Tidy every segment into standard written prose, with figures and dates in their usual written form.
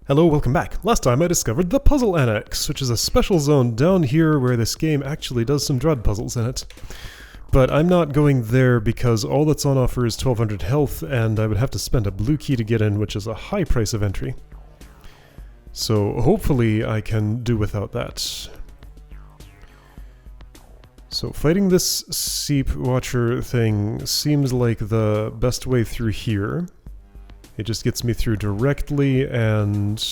Hello, welcome back. Last time I discovered the Puzzle Annex, which is a special zone down here where this game actually does some DROD puzzles in it. But I'm not going there because all that's on offer is 1200 health, and I would have to spend a blue key to get in, which is a high price of entry. So hopefully I can do without that. So fighting this Seep Watcher thing seems like the best way through here. It just gets me through directly, and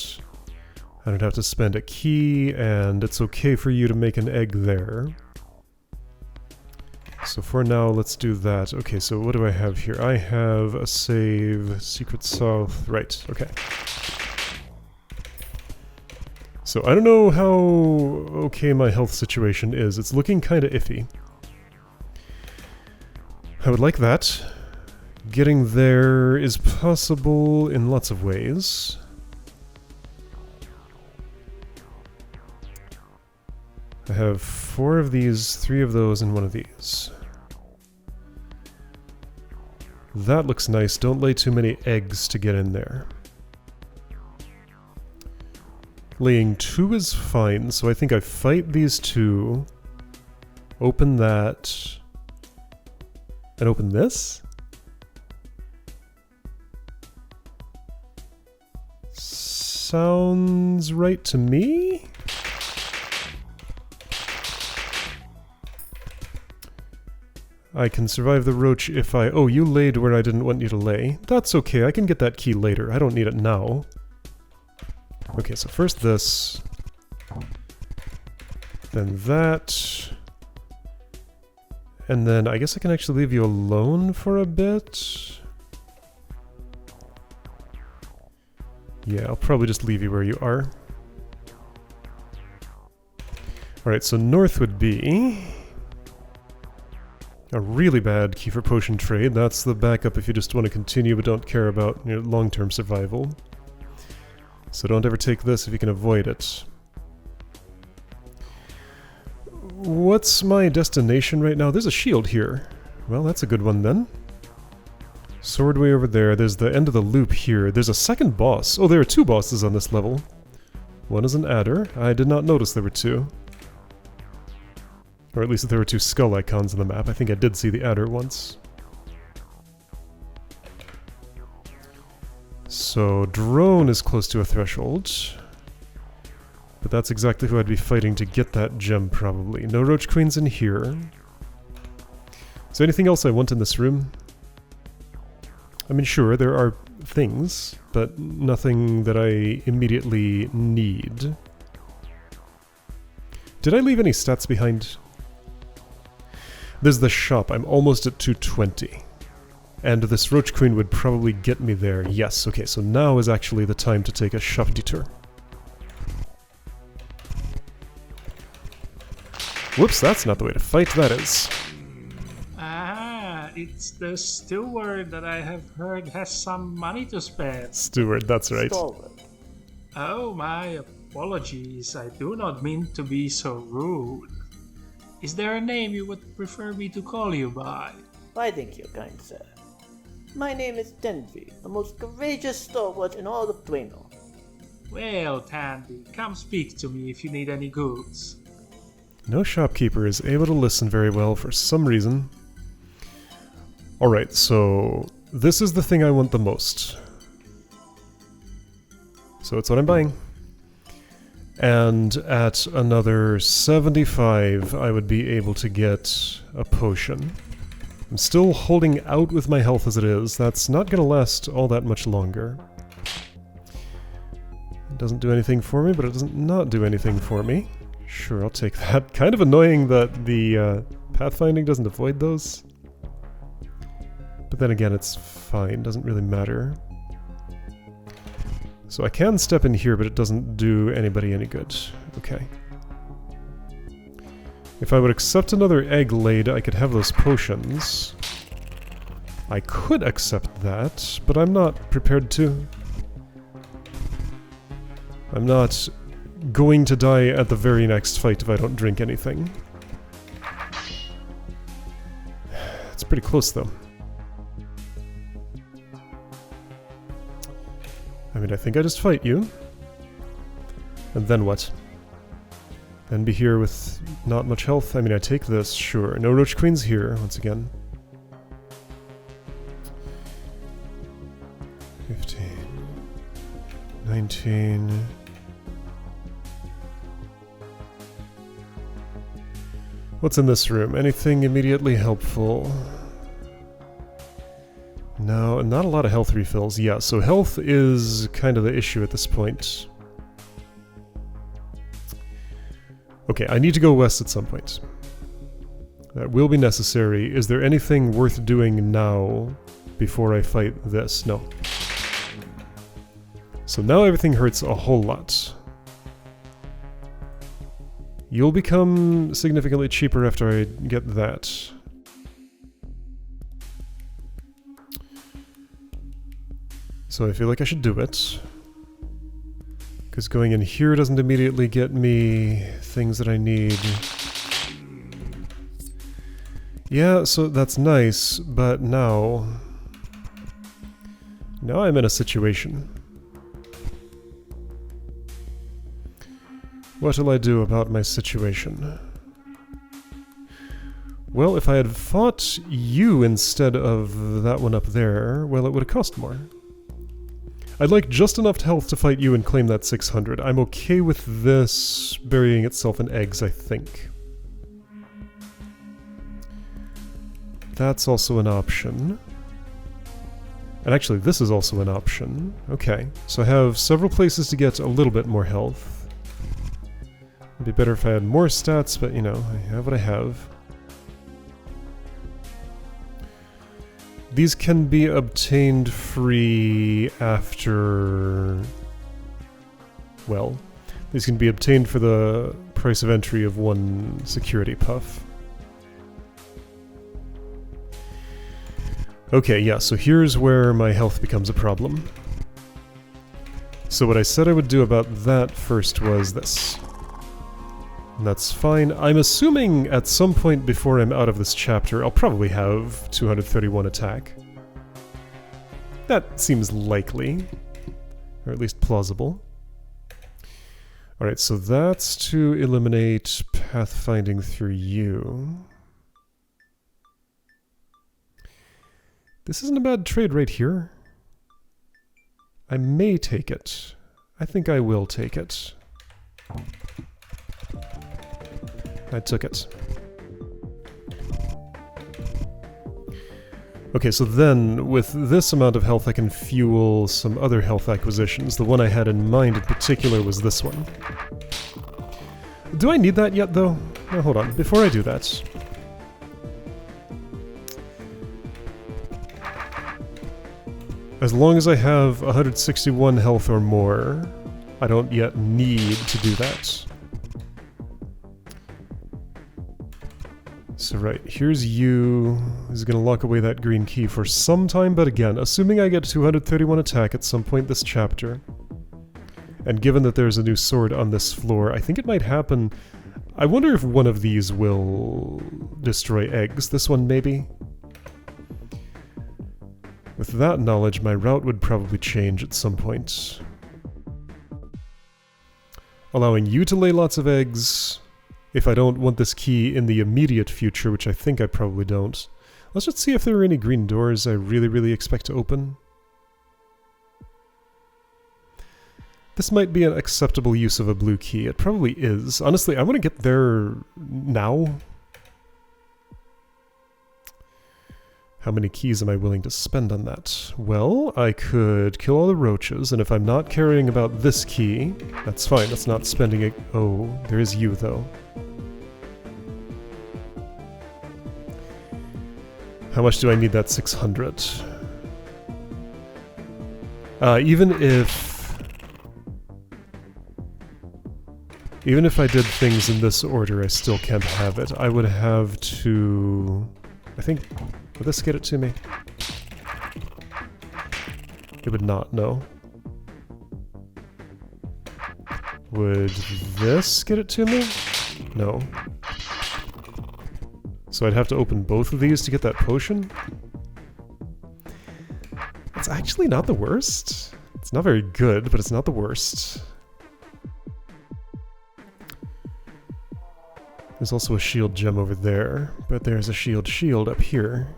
I don't have to spend a key, and it's okay for you to make an egg there. So for now, let's do that. Okay, so what do I have here? I have a save, Secret South, right, okay. So I don't know how okay my health situation is. It's looking kind of iffy. I would like that. Getting there is possible in lots of ways. I have 4 of these, 3 of those, and 1 of these. That looks nice. Don't lay too many eggs to get in there. Laying 2 is fine, so I think I fight these 2, open that, and open this? Sounds right to me? I can survive the roach if I... Oh, you laid where I didn't want you to lay. That's okay, I can get that key later. I don't need it now. Okay, so first this. Then that. And then I guess I can actually leave you alone for a bit. Yeah, I'll probably just leave you where you are. Alright, so north would be a really bad key for potion trade. That's the backup if you just want to continue but don't care about your long-term survival. So don't ever take this if you can avoid it. What's my destination right now? There's a shield here. Well, that's a good one then. Sword way over there. There's the end of the loop here. There's a second boss. Oh, there are 2 bosses on this level. One is an adder. I did not notice there were 2. Or at least there were 2 skull icons on the map. I think I did see the adder once. So, drone is close to a threshold. But that's exactly who I'd be fighting to get that gem, probably. No roach queens in here. Is there anything else I want in this room? I mean, sure, there are things, but nothing that I immediately need. Did I leave any stats behind? There's the shop. I'm almost at 220. And this roach queen would probably get me there. Yes, okay, so now is actually the time to take a shop detour. Whoops, that's not the way to fight, that is. It's the steward that I have heard has some money to spend. Steward, that's right. Steward. Oh, my apologies. I do not mean to be so rude. Is there a name you would prefer me to call you by? Why, thank you, kind sir. My name is Tenvi, the most courageous stalwart in all of Dueno. Well, Tandy, come speak to me if you need any goods. No shopkeeper is able to listen very well for some reason. Alright, so this is the thing I want the most. So it's what I'm buying. And at another 75, I would be able to get a potion. I'm still holding out with my health as it is. That's not going to last all that much longer. It doesn't do anything for me, but it doesn't not do anything for me. Sure, I'll take that. Kind of annoying that the pathfinding doesn't avoid those. But then again, it's fine, doesn't really matter. So I can step in here, but it doesn't do anybody any good. Okay. If I would accept another egg laid, I could have those potions. I could accept that, but I'm not prepared to. I'm not going to die at the very next fight if I don't drink anything. It's pretty close, though. I mean, I think I just fight you. And then what? Then be here with not much health? I mean, I take this, sure. No Roach Queens here, once again. 15. 19. What's in this room? Anything immediately helpful? No, not a lot of health refills. Yeah, so health is kind of the issue at this point. Okay, I need to go west at some point. That will be necessary. Is there anything worth doing now before I fight this? No. So now everything hurts a whole lot. You'll become significantly cheaper after I get that. So I feel like I should do it. Because going in here doesn't immediately get me things that I need. Yeah, so that's nice, but now I'm in a situation. What'll I do about my situation? Well, if I had fought you instead of that one up there, well, it would have cost more. I'd like just enough health to fight you and claim that 600. I'm okay with this burying itself in eggs, I think. That's also an option. And actually, this is also an option. Okay, so I have several places to get a little bit more health. It'd be better if I had more stats, but you know, I have what I have. These can be obtained free after... Well, these can be obtained for the price of entry of 1 security puff. Okay, yeah, so here's where my health becomes a problem. So what I said I would do about that first was this. And that's fine. I'm assuming at some point before I'm out of this chapter, I'll probably have 231 attack. That seems likely. Or at least plausible. Alright, so that's to eliminate pathfinding through you. This isn't a bad trade right here. I may take it. I think I will take it. I took it. Okay, so then, with this amount of health I can fuel some other health acquisitions. The one I had in mind in particular was this one. Do I need that yet, though? No, hold on. Before I do that... As long as I have 161 health or more, I don't yet need to do that. So right, here's you. This is going to lock away that green key for some time, but again, assuming I get 231 attack at some point this chapter, and given that there's a new sword on this floor, I think it might happen. I wonder if one of these will destroy eggs. This one, maybe? With that knowledge, my route would probably change at some point. Allowing you to lay lots of eggs, if I don't want this key in the immediate future, which I think I probably don't. Let's just see if there are any green doors I really expect to open. This might be an acceptable use of a blue key. It probably is. Honestly, I want to get there now. How many keys am I willing to spend on that? Well, I could kill all the roaches, and if I'm not caring about this key, that's fine, that's not spending it. Oh, there is you, though. How much do I need that 600? Even if I did things in this order, I still can't have it. I would have to... I think... Would this get it to me? It would not, no. Would this get it to me? No. So I'd have to open both of these to get that potion? It's actually not the worst. It's not very good, but it's not the worst. There's also a shield gem over there, but there's a shield up here.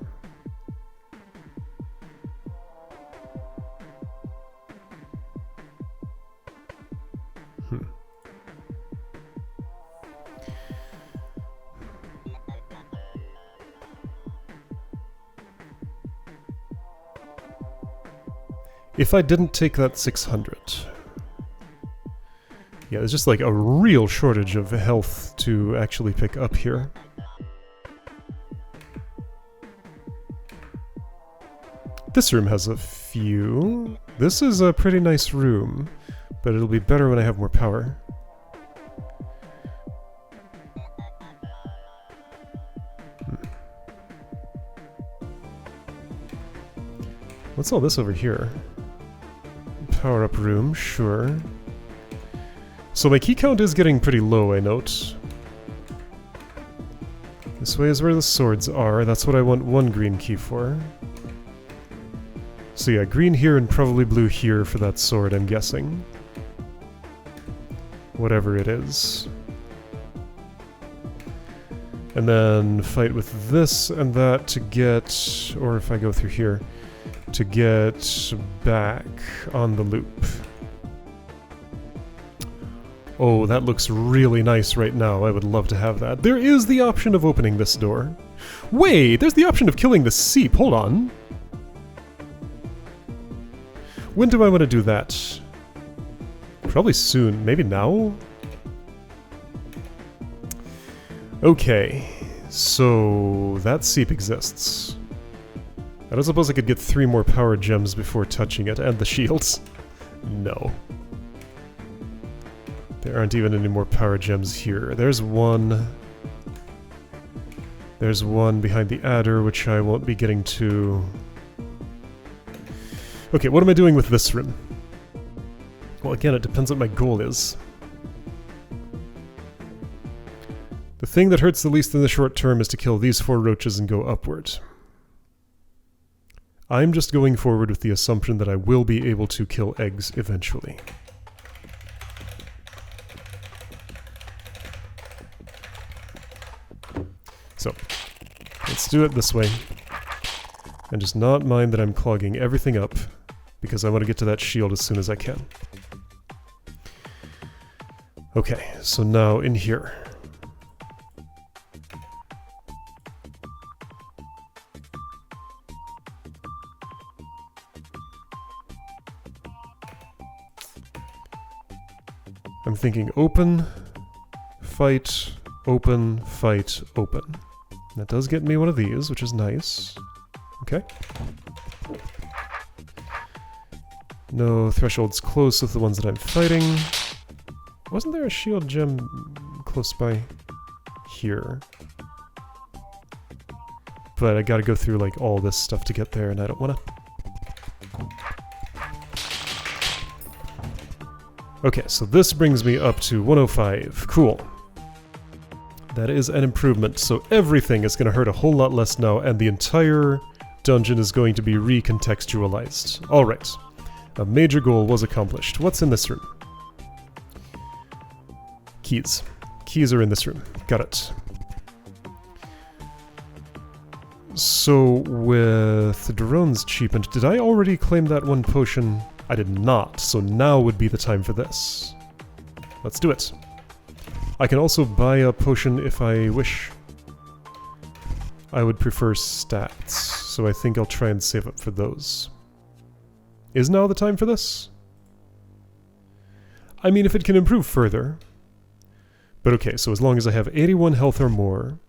If I didn't take that 600... Yeah, there's just like a real shortage of health to actually pick up here. This room has a few. This is a pretty nice room, but it'll be better when I have more power. What's all this over here? Power up room, sure. So my key count is getting pretty low, I note. This way is where the swords are. That's what I want one green key for. So yeah, green here and probably blue here for that sword, I'm guessing. Whatever it is. And then fight with this and that to get... or if I go through here, to get back on the loop. Oh, that looks really nice right now. I would love to have that. There is the option of opening this door. Wait, there's the option of killing the seep. Hold on. When do I want to do that? Probably soon. Maybe now? Okay. So, that seep exists. I don't suppose I could get 3 more power gems before touching it, and the shields. No. There aren't even any more power gems here. There's one. There's one behind the adder, which I won't be getting to. Okay, what am I doing with this room? Well, again, it depends what my goal is. The thing that hurts the least in the short term is to kill these 4 roaches and go upward. I'm just going forward with the assumption that I will be able to kill eggs eventually. So, let's do it this way. And just not mind that I'm clogging everything up, because I want to get to that shield as soon as I can. Okay, so now in here. I'm thinking open, fight, open, fight, open. That does get me one of these, which is nice. Okay. No thresholds close with the ones that I'm fighting. Wasn't there a shield gem close by here? But I gotta go through like all this stuff to get there, and I don't wanna. Okay, so this brings me up to 105. Cool. That is an improvement, so everything is going to hurt a whole lot less now, and the entire dungeon is going to be recontextualized. Alright, a major goal was accomplished. What's in this room? Keys. Keys are in this room. Got it. So, with Drone's cheapened, did I already claim that one potion? I did not, so now would be the time for this. Let's do it. I can also buy a potion if I wish. I would prefer stats, so I think I'll try and save up for those. Is now the time for this? I mean, if it can improve further. But okay, so as long as I have 81 health or more,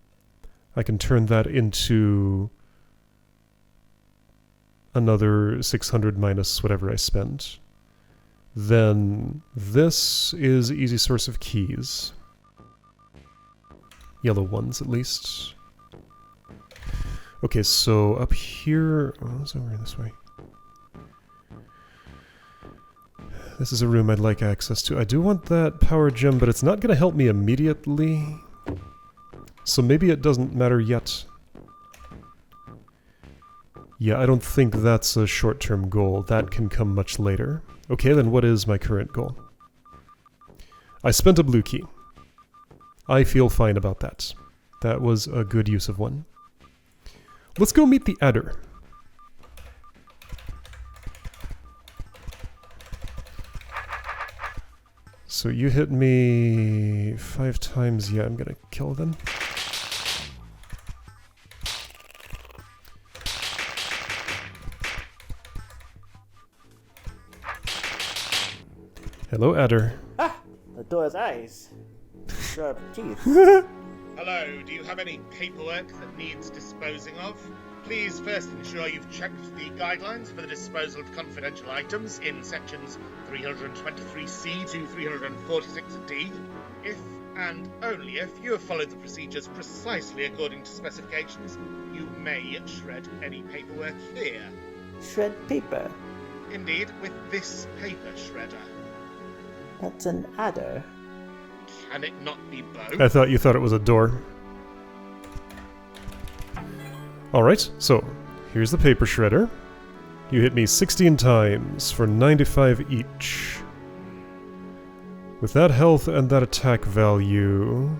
I can turn that into another 600 minus whatever I spend. Then this is easy source of keys. Yellow ones, at least. Okay, so up here... Oh, it's over this way. This is a room I'd like access to. I do want that power gem, but it's not going to help me immediately. So maybe it doesn't matter yet. Yeah, I don't think that's a short-term goal. That can come much later. Okay, then what is my current goal? I spent a blue key. I feel fine about that. That was a good use of one. Let's go meet the adder. So you hit me 5 times. Yeah, I'm gonna kill them. Hello, adder. Ah! The door's eyes. Sharp teeth. Hello, do you have any paperwork that needs disposing of? Please first ensure you've checked the guidelines for the disposal of confidential items in sections 323C to 346D. If and only if you have followed the procedures precisely according to specifications, you may shred any paperwork here. Shred paper. Indeed, with this paper shredder. That's an adder. Can it not be both? I thought you thought it was a door. Alright, so here's the paper shredder. You hit me 16 times for 95 each. With that health and that attack value,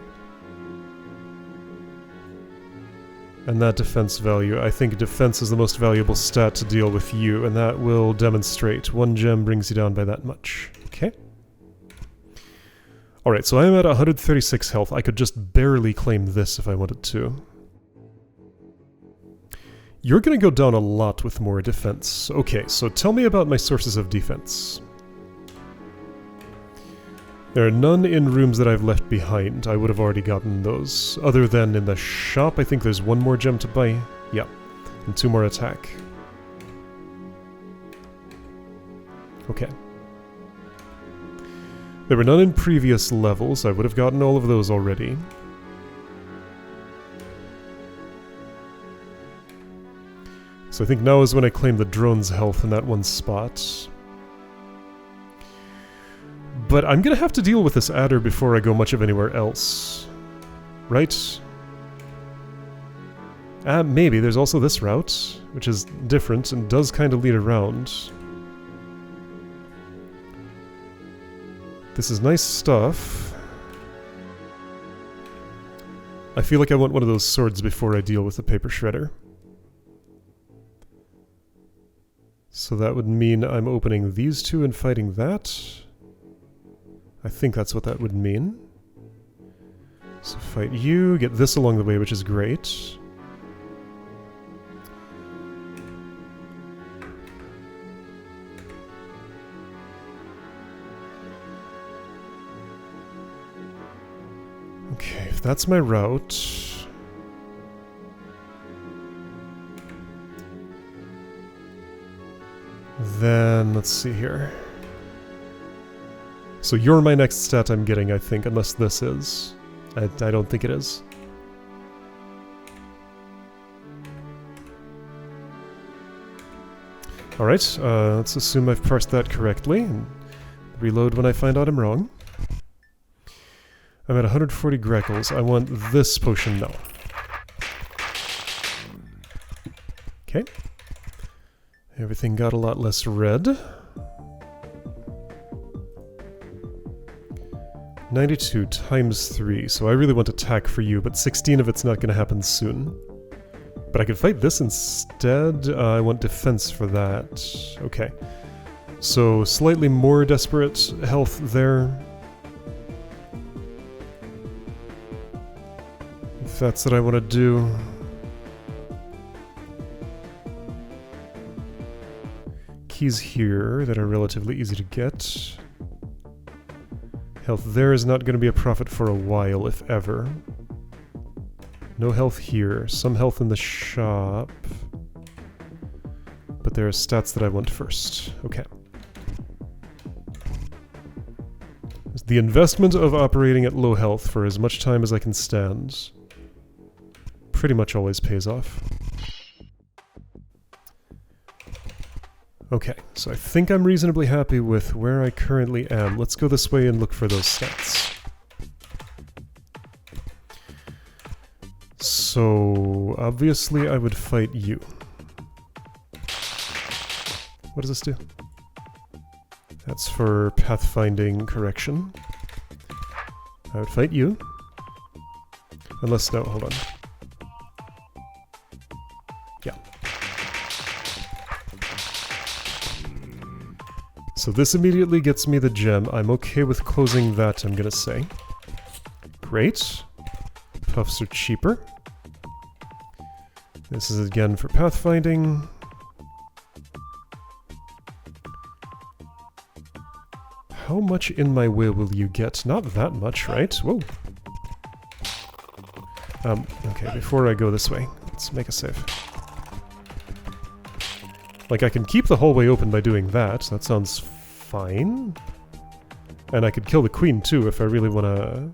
and that defense value, I think defense is the most valuable stat to deal with you, and that will demonstrate. 1 gem brings you down by that much. Okay. Alright, so I'm at 136 health. I could just barely claim this if I wanted to. You're gonna go down a lot with more defense. Okay, so tell me about my sources of defense. There are none in rooms that I've left behind. I would have already gotten those. Other than in the shop, I think there's 1 more gem to buy. Yeah, and 2 more attack. Okay. There were none in previous levels. I would have gotten all of those already. So I think now is when I claim the drone's health in that one spot. But I'm gonna have to deal with this adder before I go much of anywhere else. Right? Maybe. There's also this route, which is different and does kind of lead around. This is nice stuff. I feel like I want one of those swords before I deal with the paper shredder. So that would mean I'm opening these 2 and fighting that. I think that's what that would mean. So fight you, get this along the way, which is great. Okay, if that's my route... Then, let's see here. So you're my next stat I'm getting, I think, unless this is. I don't think it is. Alright, let's assume I've parsed that correctly, and reload when I find out I'm wrong. I'm at 140 grackles. I want this potion now. Okay. Everything got a lot less red. 92 times 3, so I really want attack for you, but 16 of it's not going to happen soon. But I could fight this instead. I want defense for that. Okay. So slightly more desperate health there. If that's what I want to do. Keys here that are relatively easy to get. Health there is not going to be a profit for a while, if ever. No health here. Some health in the shop. But there are stats that I want first. Okay. The investment of operating at low health for as much time as I can stand pretty much always pays off. Okay, so I think I'm reasonably happy with where I currently am. Let's go this way and look for those stats. So, obviously I would fight you. What does this do? That's for pathfinding correction. I would fight you. Unless, no, hold on. Yeah. So this immediately gets me the gem. I'm okay with closing that, I'm gonna say. Great. Puffs are cheaper. This is again for pathfinding. How much in my way will you get? Not that much, right? Whoa. Okay, before I go this way, let's make a save. Like, I can keep the hallway open by doing that. That sounds fine. And I could kill the queen, too, if I really want to...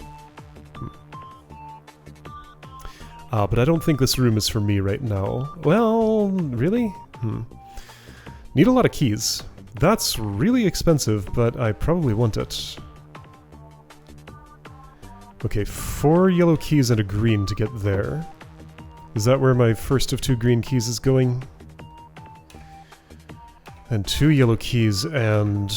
but I don't think this room is for me right now. Well, really? Need a lot of keys. That's really expensive, but I probably want it. Okay, 4 yellow keys and a green to get there. Is that where my first of 2 green keys is going? And 2 yellow keys and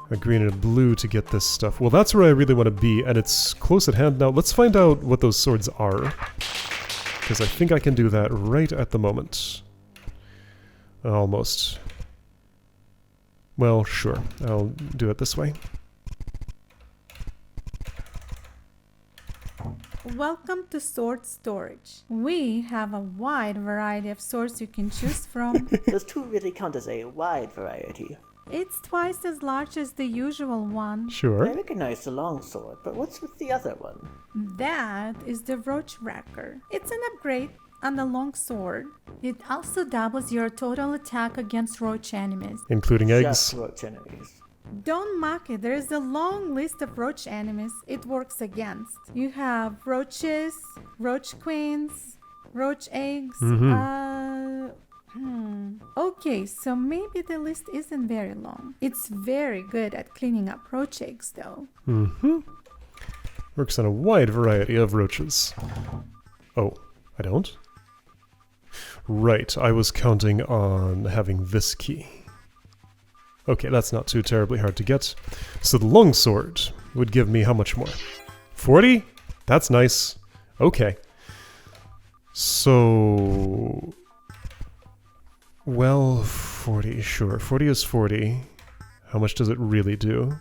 a green and a blue to get this stuff. Well, that's where I really want to be, and it's close at hand now. Let's find out what those swords are, because I think I can do that right at the moment. Almost. Well, sure. I'll do it this way. Welcome to Sword Storage. We have a wide variety of swords you can choose from. Does 2 really count as a wide variety? It's twice as large as the usual one. Sure. I recognize the longsword, but what's with the other one? That is the Roach Wrecker. It's an upgrade on the longsword. It also doubles your total attack against roach enemies. Including eggs. Just roach enemies. Don't mock it, there is a long list of roach enemies it works against. You have roaches, roach queens, roach eggs, Okay, so maybe the list isn't very long. It's very good at cleaning up roach eggs, though. Works on a wide variety of roaches. Oh, I don't? Right, I was counting on having this key. Okay, that's not too terribly hard to get. So the longsword would give me how much more? 40? That's nice. Okay. So... well, 40, sure. 40 is 40. How much does it really do?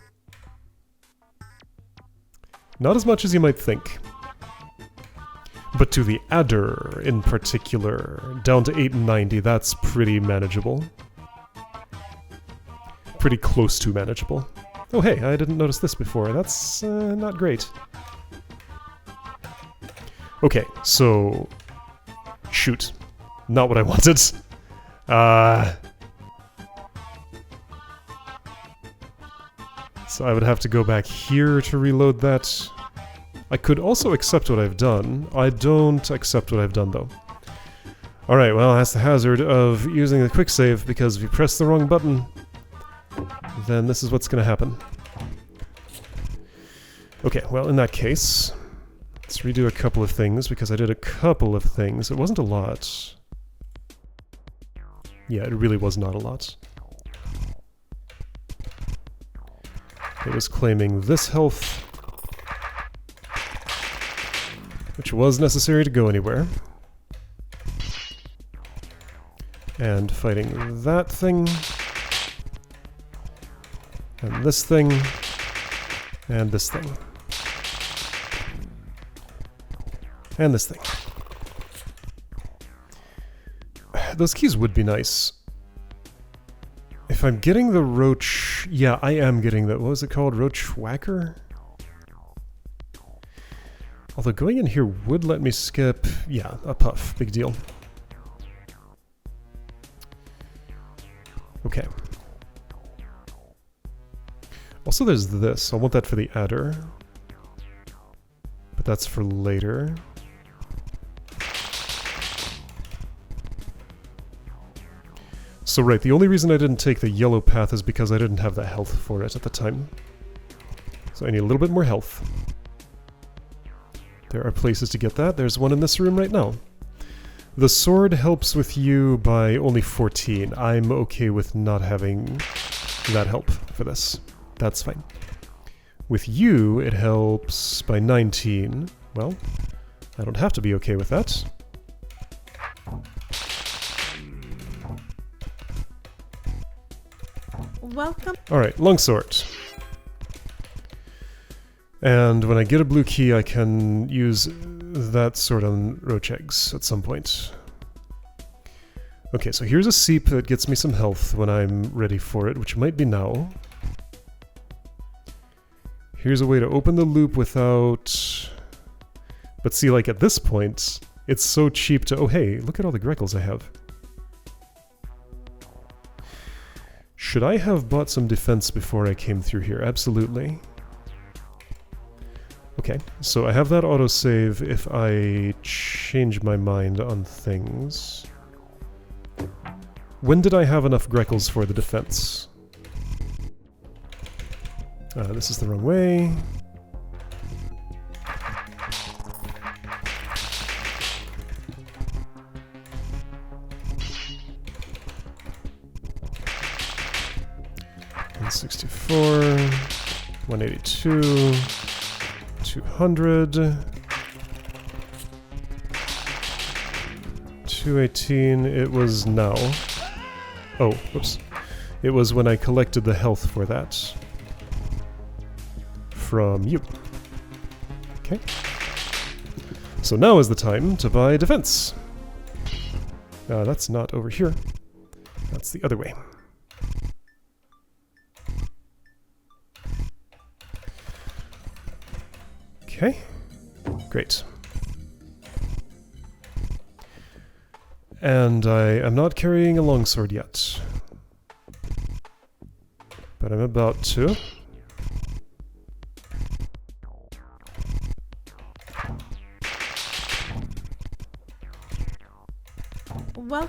Not as much as you might think. But to the adder, in particular, down to 890, that's pretty manageable. Pretty close to manageable. Oh hey, I didn't notice this before. That's not great. Okay, so... shoot. Not what I wanted. So I would have to go back here to reload that. I could also accept what I've done. I don't accept what I've done, though. Alright, well, that's the hazard of using the quick save, because if you press the wrong button, then this is what's going to happen. Okay, well, in that case, let's redo a couple of things, because I did a couple of things. It wasn't a lot. Yeah, it really was not a lot. It was claiming this health, which was necessary to go anywhere. And fighting that thing. And this thing. And this thing. And this thing. Those keys would be nice. If I'm getting the roach... yeah, I am getting the... what was it called? Roach Whacker? Although going in here would let me skip... yeah, a puff. Big deal. Okay. Also there's this. I want that for the adder. But that's for later. So right, the only reason I didn't take the yellow path is because I didn't have the health for it at the time. So I need a little bit more health. There are places to get that. There's one in this room right now. The sword helps with you by only 14. I'm okay with not having that help for this. That's fine. With you, it helps by 19. Well, I don't have to be okay with that. Welcome. Alright, longsword. And when I get a blue key, I can use that sword on roach eggs at some point. Okay, so here's a seep that gets me some health when I'm ready for it, which might be now. Here's a way to open the loop without... But see, like at this point, it's so cheap to... Oh hey, look at all the Greckles I have. Should I have bought some defense before I came through here? Absolutely. Okay, so I have that autosave if I change my mind on things. When did I have enough Greckles for the defense? This is the wrong way. $164, 182, 200, 218, it was now. Oh, whoops. It was when I collected the health for that. From you. Okay. So now is the time to buy defense. That's not over here. That's the other way. Okay, great. And I am not carrying a longsword yet. But I'm about to. Well,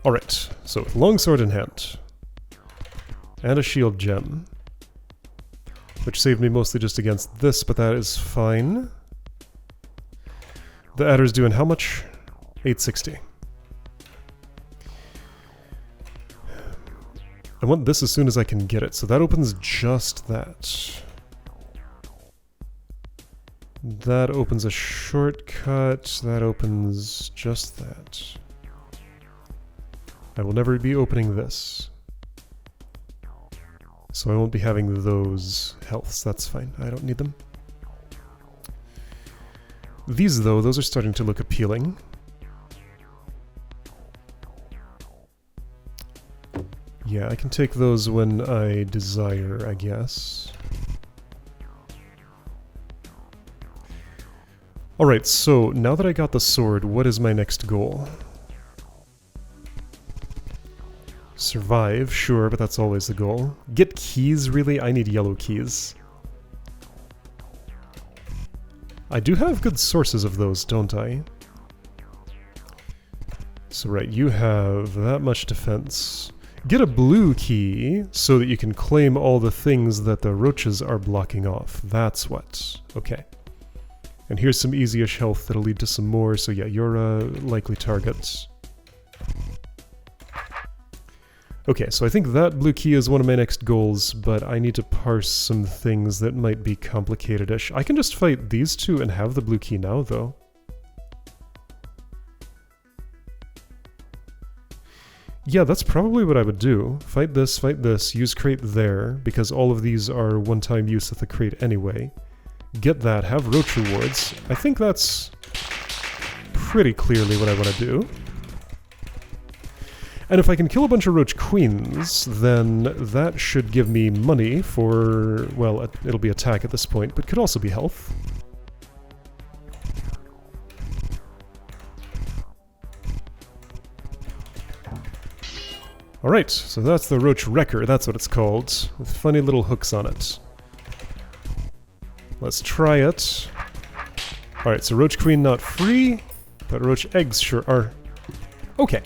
Alright, so with longsword in hand. And a shield gem. Which saved me mostly just against this, but that is fine. The adder's doing how much? 860. I want this as soon as I can get it, so that opens just that. That opens a shortcut, that opens just that. I will never be opening this. So I won't be having those healths, that's fine, I don't need them. These though, those are starting to look appealing. Yeah, I can take those when I desire, I guess. Alright, so now that I got the sword, what is my next goal? Survive, sure, but that's always the goal. Get keys, really? I need yellow keys. I do have good sources of those, don't I? So right, you have that much defense. Get a blue key so that you can claim all the things that the roaches are blocking off. That's what. Okay. And here's some easy-ish health that'll lead to some more, so yeah, you're a likely target. Okay, so I think that blue key is one of my next goals, but I need to parse some things that might be complicated-ish. I can just fight these two and have the blue key now, though. Yeah, that's probably what I would do. Fight this, use crate there, because all of these are one-time use of the crate anyway. Get that, have roach rewards. I think that's pretty clearly what I want to do. And if I can kill a bunch of roach queens, then that should give me money for, well, it'll be attack at this point, but could also be health. Alright, so that's the roach wrecker, that's what it's called, with funny little hooks on it. Let's try it. Alright, so roach queen not free, but roach eggs sure are. Okay.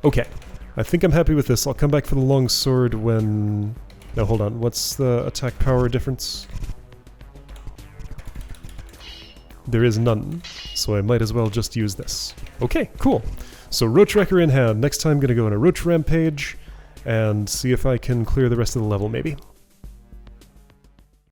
Okay. I think I'm happy with this. I'll come back for the long sword when... No, hold on. What's the attack power difference? There is none, so I might as well just use this. Okay, cool. So Roach Wrecker in hand. Next time I'm going to go on a Roach Rampage and see if I can clear the rest of the level, maybe.